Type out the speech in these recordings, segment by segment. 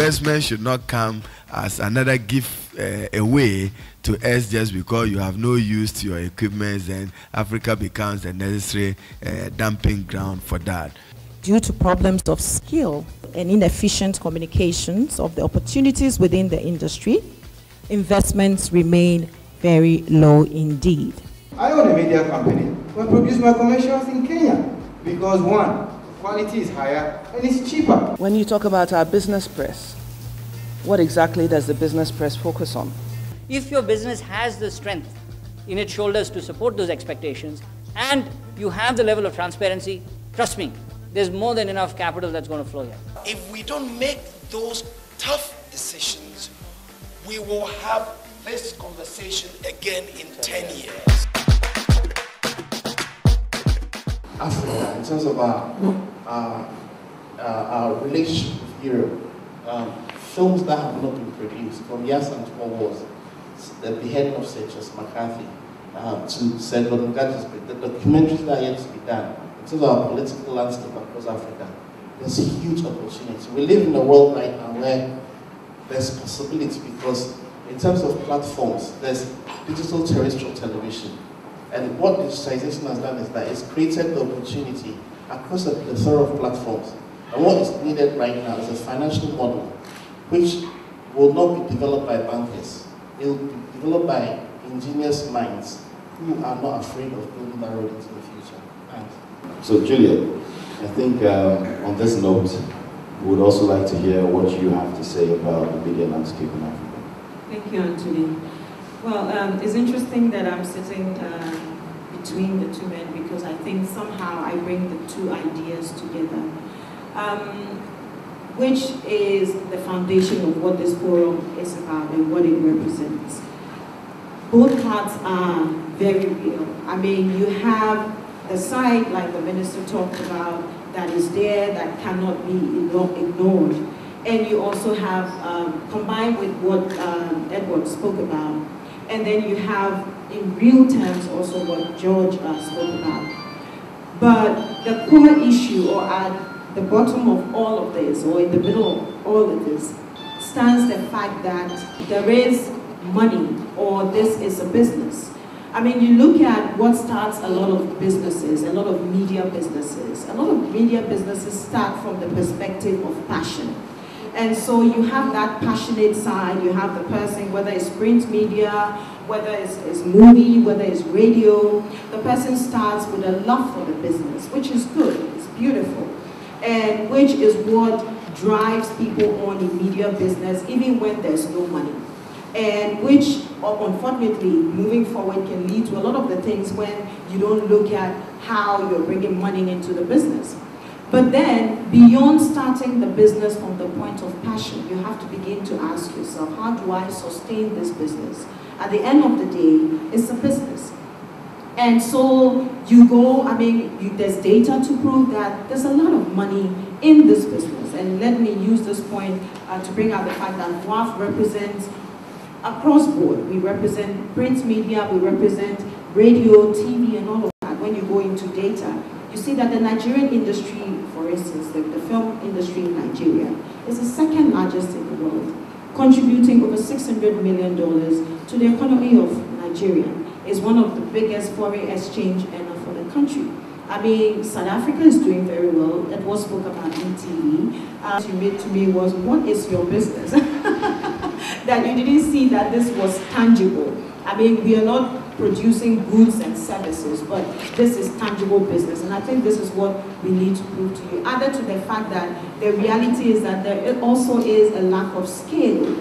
investment should not come as another gift away to us just because you have no use to your equipment, and Africa becomes a necessary dumping ground for that. Due to problems of skill and inefficient communications of the opportunities within the industry, investments remain very low indeed. I own a media company. I produce my commercials in Kenya because one, quality is higher and it's cheaper. When you talk about our business press, what exactly does the business press focus on? If your business has the strength in its shoulders to support those expectations and you have the level of transparency, trust me, there's more than enough capital that's going to flow here. If we don't make those tough decisions, we will have this conversation again in 10 years. Africa, in terms of our relationship with Europe, films that have not been produced, from Yes and 12 Wars, the beheading of Sir Charles McCarthy, to Sir Gordon Gattis, the documentaries that are yet to be done, in terms of our political landscape across Africa, there's a huge opportunity. We live in a world right now where there's possibility, because in terms of platforms, there's digital terrestrial television. And what digitization has done is that it's created the opportunity across a plethora of platforms. And what is needed right now is a financial model which will not be developed by bankers. It will be developed by ingenious minds who are not afraid of building that road into the future. Thanks. So Juliet, I think on this note, we would also like to hear what you have to say about the media landscape in Africa. Thank you, Anthony. Well, it's interesting that I'm sitting between the two men, because I think somehow I bring the two ideas together, which is the foundation of what this forum is about and what it represents. Both parts are very real. I mean, you have the side, like the minister talked about, that is there, that cannot be ignored. And you also have, combined with what Edward spoke about, and then you have, in real terms, also what George spoke about. But the core issue, or at the bottom of all of this, or in the middle of all of this, stands the fact that there is money, or this is a business. I mean, you look at what starts a lot of businesses, a lot of media businesses. A lot of media businesses start from the perspective of passion. And so you have that passionate side, you have the person, whether it's print media, whether it's movie, whether it's radio, the person starts with a love for the business, which is good, it's beautiful, and which is what drives people on in media business, even when there's no money. And which, unfortunately, moving forward can lead to a lot of the things when you don't look at how you're bringing money into the business. But then, beyond starting the business from the point of passion, you have to begin to ask yourself, how do I sustain this business? At the end of the day, it's a business. And so you go, I mean, there's data to prove that there's a lot of money in this business. And let me use this point to bring out the fact that WAF represents across board. We represent print media, we represent radio, TV, and all of that. When you go into data, you see that the Nigerian industry, for instance, the film industry in Nigeria, is the second largest in the world, contributing over $600 million to the economy of Nigeria. It's one of the biggest foreign exchange earners for the country. I mean, South Africa is doing very well. It was spoke about in TV. You made to me was, what is your business? That you didn't see that this was tangible. I mean, we are not producing goods and services, but this is tangible business. And I think this is what we need to prove to you. Added to the fact that the reality is that there also is a lack of scale.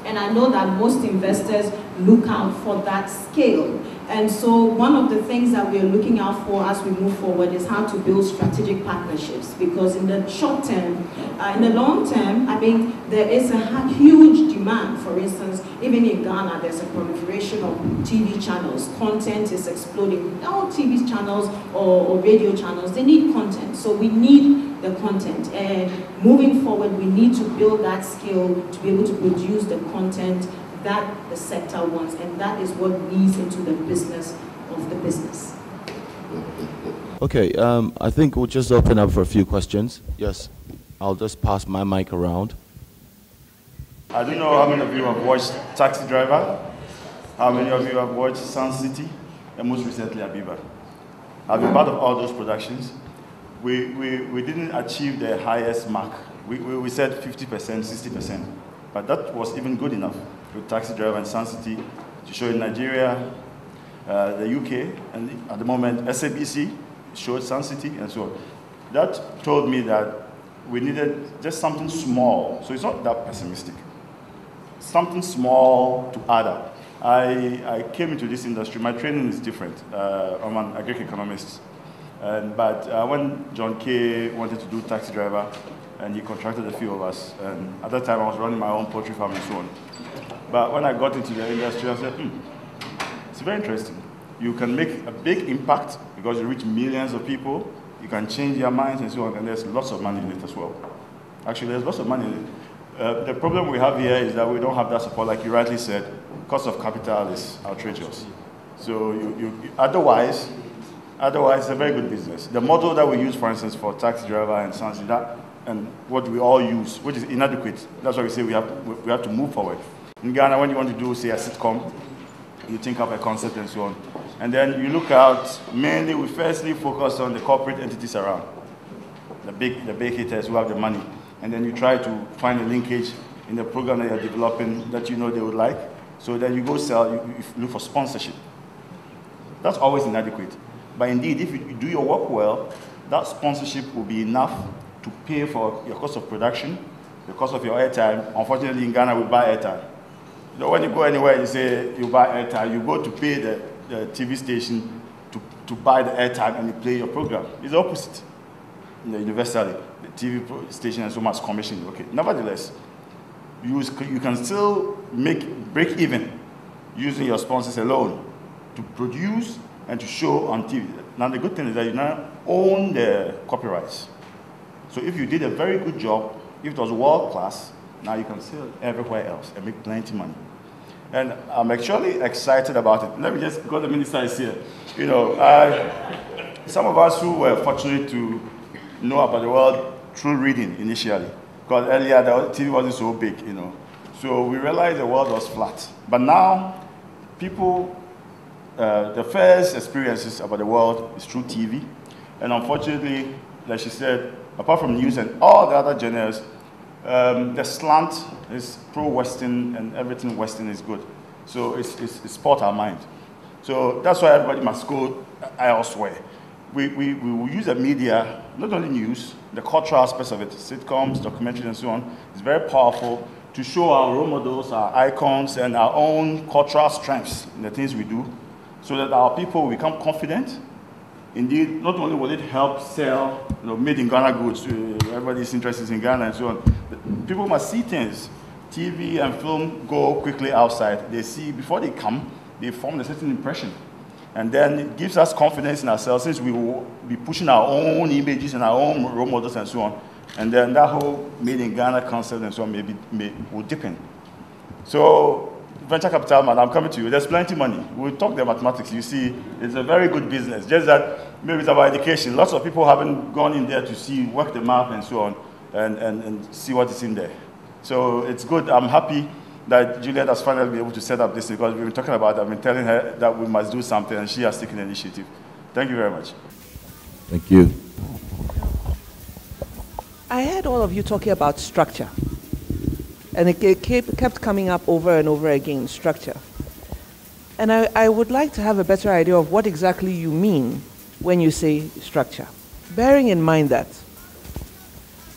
And I know that most investors look out for that scale. And so one of the things that we are looking out for as we move forward is how to build strategic partnerships. Because in the short term, in the long term, I mean, there is a huge demand. For instance, even in Ghana, there's a proliferation of TV channels. Content is exploding. All TV channels or radio channels, they need content. So we need the content. And moving forward, we need to build that skill to be able to produce the content that the sector wants, and that is what leads into the business of the business. Okay, I think we'll just open up for a few questions. Yes, I'll just pass my mic around. I don't know how many of you have watched Taxi Driver, how many of you have watched Sun City, and most recently Abiba. I've been part of all those productions. We didn't achieve the highest mark. We said 50%, 60%, but that was even good enough with Taxi Driver and Sun City to show in Nigeria, the UK, and at the moment SABC showed Sun City and so on. That told me that we needed just something small, so it's not that pessimistic. Something small to add up. I came into this industry, my training is different. I'm an agri-economist. But when John Kay wanted to do Taxi Driver, and he contracted a few of us, and at that time I was running my own poultry farm and so on. But when I got into the industry, I said, it's very interesting. You can make a big impact because you reach millions of people, you can change their minds and so on, and there's lots of money in it as well. Actually, there's lots of money in it. The problem we have here is that we don't have that support, like you rightly said. Cost of capital is outrageous. So otherwise, it's a very good business. The model that we use, for instance, for Taxi Driver and Sansi, that and what we all use, which is inadequate. That's why we say we have to move forward. In Ghana, when you want to do, say, a sitcom, you think of a concept and so on. And then you look out, mainly, we firstly focus on the corporate entities around, the big hitters who have the money. And then you try to find a linkage in the program that you're developing that you know they would like. So then you go sell, you look for sponsorship. That's always inadequate. But indeed, if you do your work well, that sponsorship will be enough to pay for your cost of production, the cost of your airtime. Unfortunately, in Ghana, we buy airtime. You know, when you go anywhere, you say you buy airtime, you go to pay the TV station to buy the airtime and you play your program. It's the opposite. Universally, the TV station has so much commission. Okay. Nevertheless, you can still break even using your sponsors alone to produce and to show on TV. Now, the good thing is that you now own the copyrights. So if you did a very good job, if it was world class, now you can sell everywhere else and make plenty money. And I'm actually excited about it. Let me just, because the minister is here. You know, some of us who were fortunate to know about the world through reading initially, because earlier the TV wasn't so big, you know. So we realized the world was flat. But now, people, the first experiences about the world is through TV. And unfortunately, like she said, apart from news and all the other genres, the slant is pro-Western and everything Western is good. So it's sport our mind. So that's why everybody must go elsewhere. We will use the media, not only news, the cultural aspects of it, sitcoms, documentaries, and so on, is very powerful to show our role models, our icons, and our own cultural strengths in the things we do, so that our people will become confident. Indeed, not only will it help sell, you know, made in Ghana goods, everybody's interested in Ghana and so on. People must see things. TV and film go quickly outside. They see, before they come, they form a certain impression. And then it gives us confidence in ourselves, since we will be pushing our own images and our own role models and so on. And then that whole made in Ghana concept and so on will deepen. So, venture capital, man, I'm coming to you. There's plenty of money. We'll talk the mathematics. You see, it's a very good business. Just that maybe it's about education. Lots of people haven't gone in there to see, work the map and so on, and see what is in there. So it's good. I'm happy that Juliet has finally been able to set up this, because we've been talking about it. I've been telling her that we must do something, and she has taken the initiative. Thank you very much. Thank you. I heard all of you talking about structure. And it kept coming up over and over again, structure. And I would like to have a better idea of what exactly you mean when you say structure. Bearing in mind that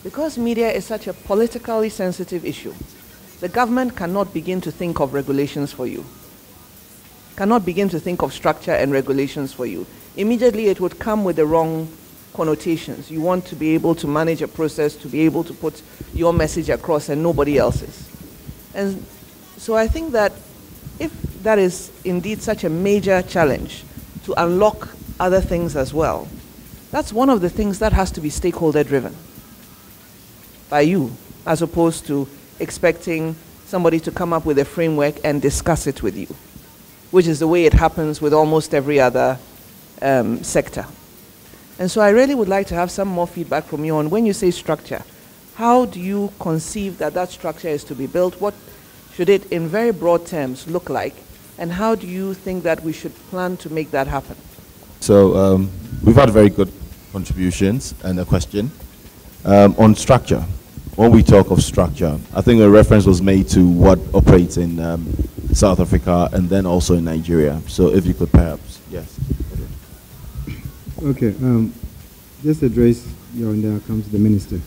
because media is such a politically sensitive issue, the government cannot begin to think of regulations for you, cannot begin to think of structure and regulations for you. Immediately it would come with the wrong connotations. You want to be able to manage a process, to be able to put your message across and nobody else's. And so I think that if that is indeed such a major challenge to unlock other things as well, that's one of the things that has to be stakeholder driven by you, as opposed to expecting somebody to come up with a framework and discuss it with you, which is the way it happens with almost every other sector. And so I really would like to have some more feedback from you on when you say structure, how do you conceive that that structure is to be built? What should it, in very broad terms, look like? And how do you think that we should plan to make that happen? So we've had very good contributions and a question. On structure, when we talk of structure, I think a reference was made to what operates in South Africa and then also in Nigeria. So if you could perhaps, yes. Okay, just address your, and then I'll come to the minister.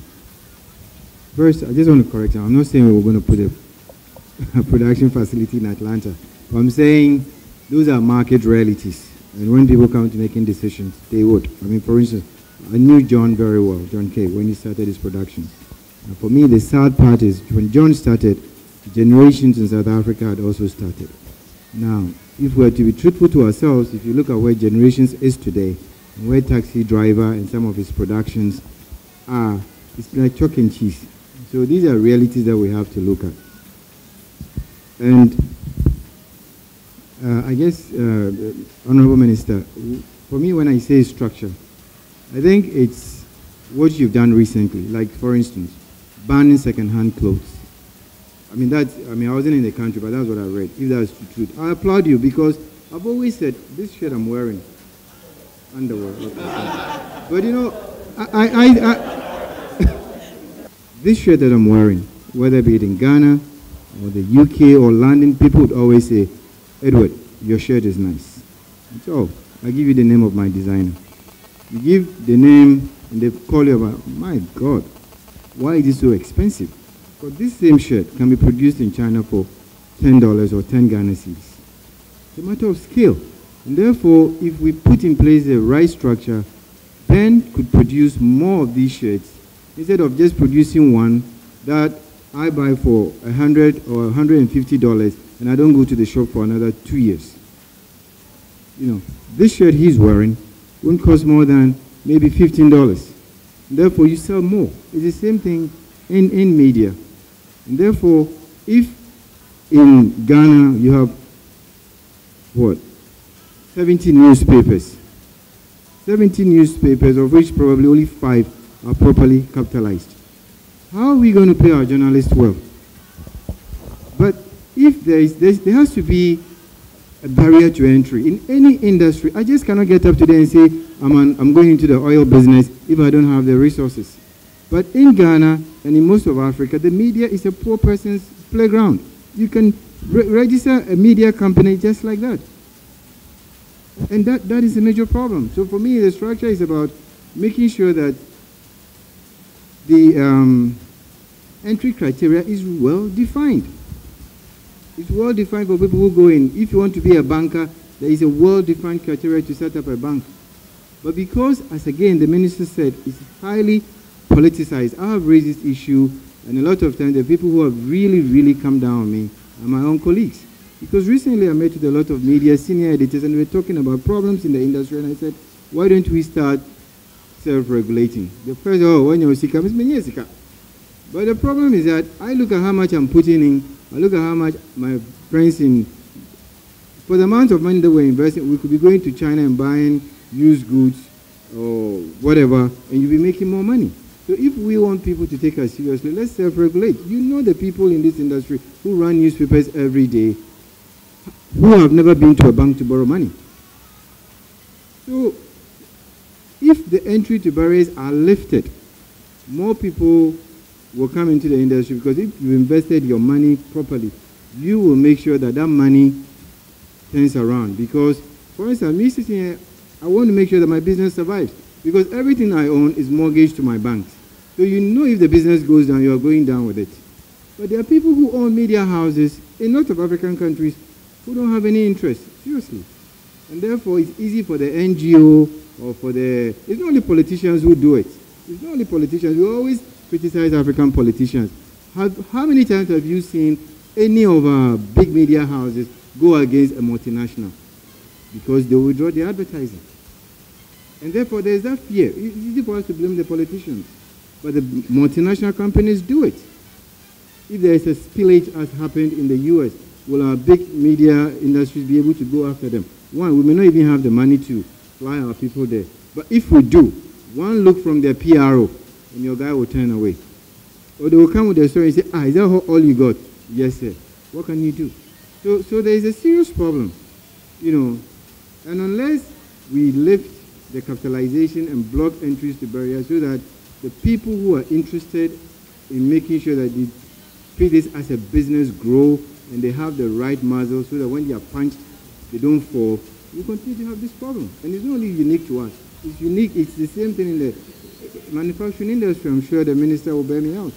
First, I just want to correct you. I'm not saying we're going to put a production facility in Atlanta. I'm saying those are market realities. And when people come to making decisions, they would. I mean, for instance, I knew John very well, John Kay, when he started his production. And for me, the sad part is when John started, generations in South Africa had also started. Now, if we're to be truthful to ourselves, if you look at where Generations is today, and where Taxi Driver and some of his productions are, it's like chalk and cheese. So these are realities that we have to look at. And I guess, Honorable Minister, for me when I say structure, I think it's what you've done recently, like for instance, banning second-hand clothes. I mean, I wasn't in the country, but that's what I read, if that's the truth. I applaud you because I've always said, this shirt I'm wearing, underwear. But you know, this shirt that I'm wearing, whether it be in Ghana or the UK or London, people would always say, Edward, your shirt is nice. So, I give you the name of my designer. You give the name and they call you about, my God, why is it so expensive? But this same shirt can be produced in China for $10 or 10 Ghana cedis. It's a matter of scale. And therefore, if we put in place the right structure, Ben could produce more of these shirts instead of just producing one that I buy for $100 or $150 and I don't go to the shop for another 2 years. You know, this shirt he's wearing won't cost more than maybe $15. Therefore, you sell more. It's the same thing in media. And therefore, if in Ghana you have, what, 70 newspapers, 70 newspapers, of which probably only 5 are properly capitalized, how are we going to pay our journalists well? But if there has to be a barrier to entry in any industry. I just cannot get up today and say I'm going into the oil business if I don't have the resources. But in Ghana and in most of Africa, the media is a poor person's playground. You can register a media company just like that. And that is a major problem. So for me, the structure is about making sure that the entry criteria is well defined. It's well defined for people who go in. If you want to be a banker, there is a well-defined criteria to set up a bank. But because, as again the minister said, it's highly politicized, I have raised this issue, and a lot of times the people who have really, really come down on me are my own colleagues. Because recently I met with a lot of media senior editors and we were talking about problems in the industry, and I said, why don't we start self-regulating? The first, when you're sick, but the problem is that I look at how much I'm putting in, I look at how much my friends in, for the amount of money that we're investing, we could be going to China and buying used goods or whatever, and you'll be making more money. So if we want people to take us seriously, let's self-regulate. You know the people in this industry who run newspapers every day, who have never been to a bank to borrow money. So if the entry to barriers are lifted, more people will come into the industry, because if you invested your money properly, you will make sure that that money turns around. Because, for instance, me sitting here, I want to make sure that my business survives, because everything I own is mortgaged to my banks. So you know if the business goes down, you are going down with it. But there are people who own media houses in lots of African countries who don't have any interest, seriously. And therefore, it's easy for the NGO or for the... It's not only politicians who do it. It's not only politicians. We always criticize African politicians. How many times have you seen any of our big media houses go against a multinational? Because they withdraw their advertising. And therefore, there's that fear. It's easy for us to blame the politicians. But the multinational companies do it. If there is a spillage as happened in the US, will our big media industries be able to go after them? One, we may not even have the money to fly our people there. But if we do, one look from their PRO, and your guy will turn away. Or they will come with their story and say, is that all you got? Yes, sir. What can you do? So there is a serious problem, and unless we lift the capitalization and block entries to barriers so that the people who are interested in making sure that they treat this as a business grow and they have the right muzzle so that when they are punched, they don't fall, we continue to have this problem. And it's not only unique to us. It's unique. It's the same thing in the manufacturing industry. I'm sure the minister will bear me out.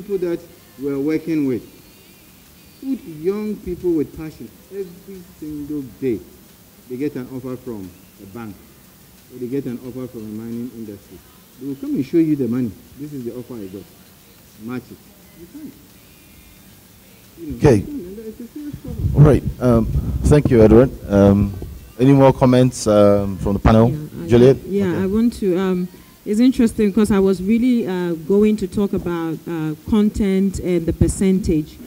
That we're working with, good young people with passion. Every single day they get an offer from a bank or they get an offer from a mining industry. They will come and show you the money. This is the offer I got. Match it. You can't. Okay. It's a serious problem. All right. Thank you, Edward. Any more comments from the panel? Juliet? Yeah, okay. I want to... it's interesting because I was really going to talk about content and the percentage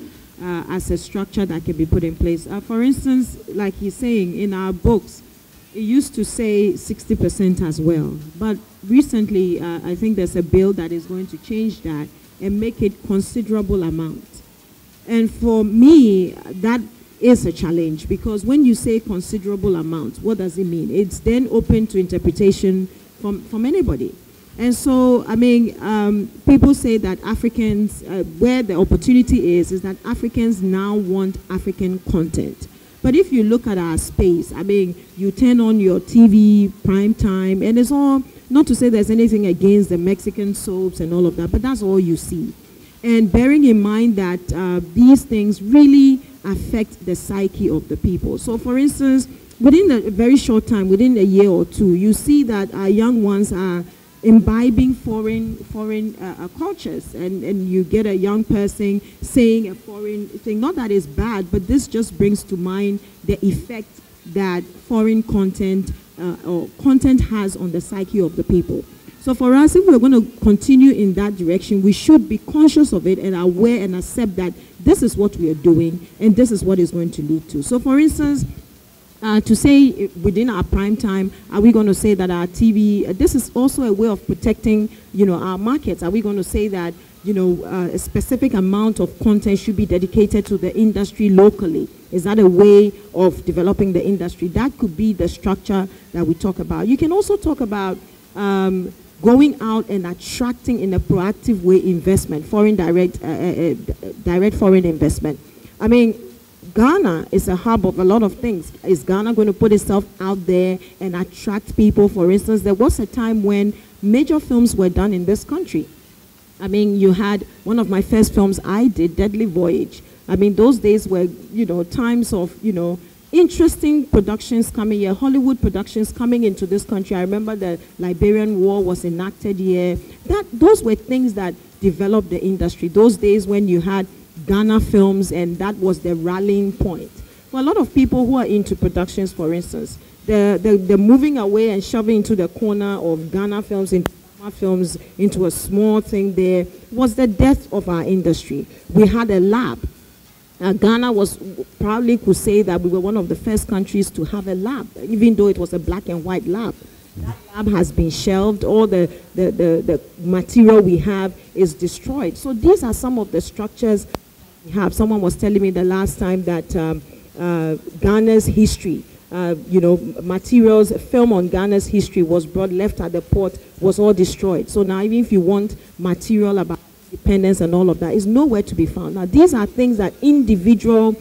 as a structure that can be put in place. For instance, like he's saying, in our books, it used to say 60% as well. But recently, I think there's a bill that is going to change that and make it considerable amount. And for me, that is a challenge because when you say considerable amount, what does it mean? It's then open to interpretation from anybody. And so, I mean, people say that Africans, where the opportunity is that Africans now want African content. But if you look at our space, I mean, you turn on your TV, prime time, and it's all, not to say there's anything against the Mexican soaps and all of that, but that's all you see. And bearing in mind that these things really affect the psyche of the people. So, for instance, within a very short time, within a year or two, you see that our young ones are imbibing foreign cultures, and you get a young person saying a foreign thing. Not that it's bad, but this just brings to mind the effect that foreign content or content has on the psyche of the people. So for us, if we're going to continue in that direction, we should be conscious of it and aware and accept that this is what we are doing and this is what it's going to lead to. So for instance, to say within our prime time, are we going to say that our TV, this is also a way of protecting, our markets. Are we going to say that, a specific amount of content should be dedicated to the industry locally? Is that a way of developing the industry? That could be the structure that we talk about. You can also talk about going out and attracting in a proactive way investment, foreign direct foreign investment. I mean, Ghana is a hub of a lot of things. Is Ghana going to put itself out there and attract people? For instance, there was a time when major films were done in this country. I mean, you had one of my first films I did, Deadly Voyage. I mean, those days were, times of, interesting productions coming here, Hollywood productions coming into this country. I remember the Liberian War was enacted here. Those were things that developed the industry. Those days when you had Ghana films, and that was the rallying point. For a lot of people who are into productions, for instance, the moving away and shoving into the corner of Ghana films, into a small thing there, was the death of our industry. We had a lab. Ghana was proudly could say that we were one of the first countries to have a lab, even though it was a black and white lab. That lab has been shelved. All the material we have is destroyed. So these are some of the structures Someone was telling me the last time that Ghana's history, materials, film on Ghana's history was left at the port, was all destroyed. So now even if you want material about independence and all of that, is nowhere to be found. Now these are things that individuals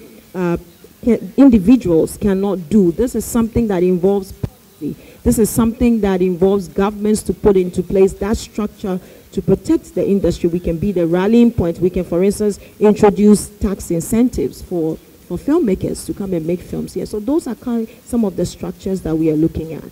cannot do. This is something that involves policy. This is something that involves governments to put into place that structure to protect the industry. We can be the rallying point. We can, for instance, introduce tax incentives for filmmakers to come and make films here. So those are some of the structures that we are looking at.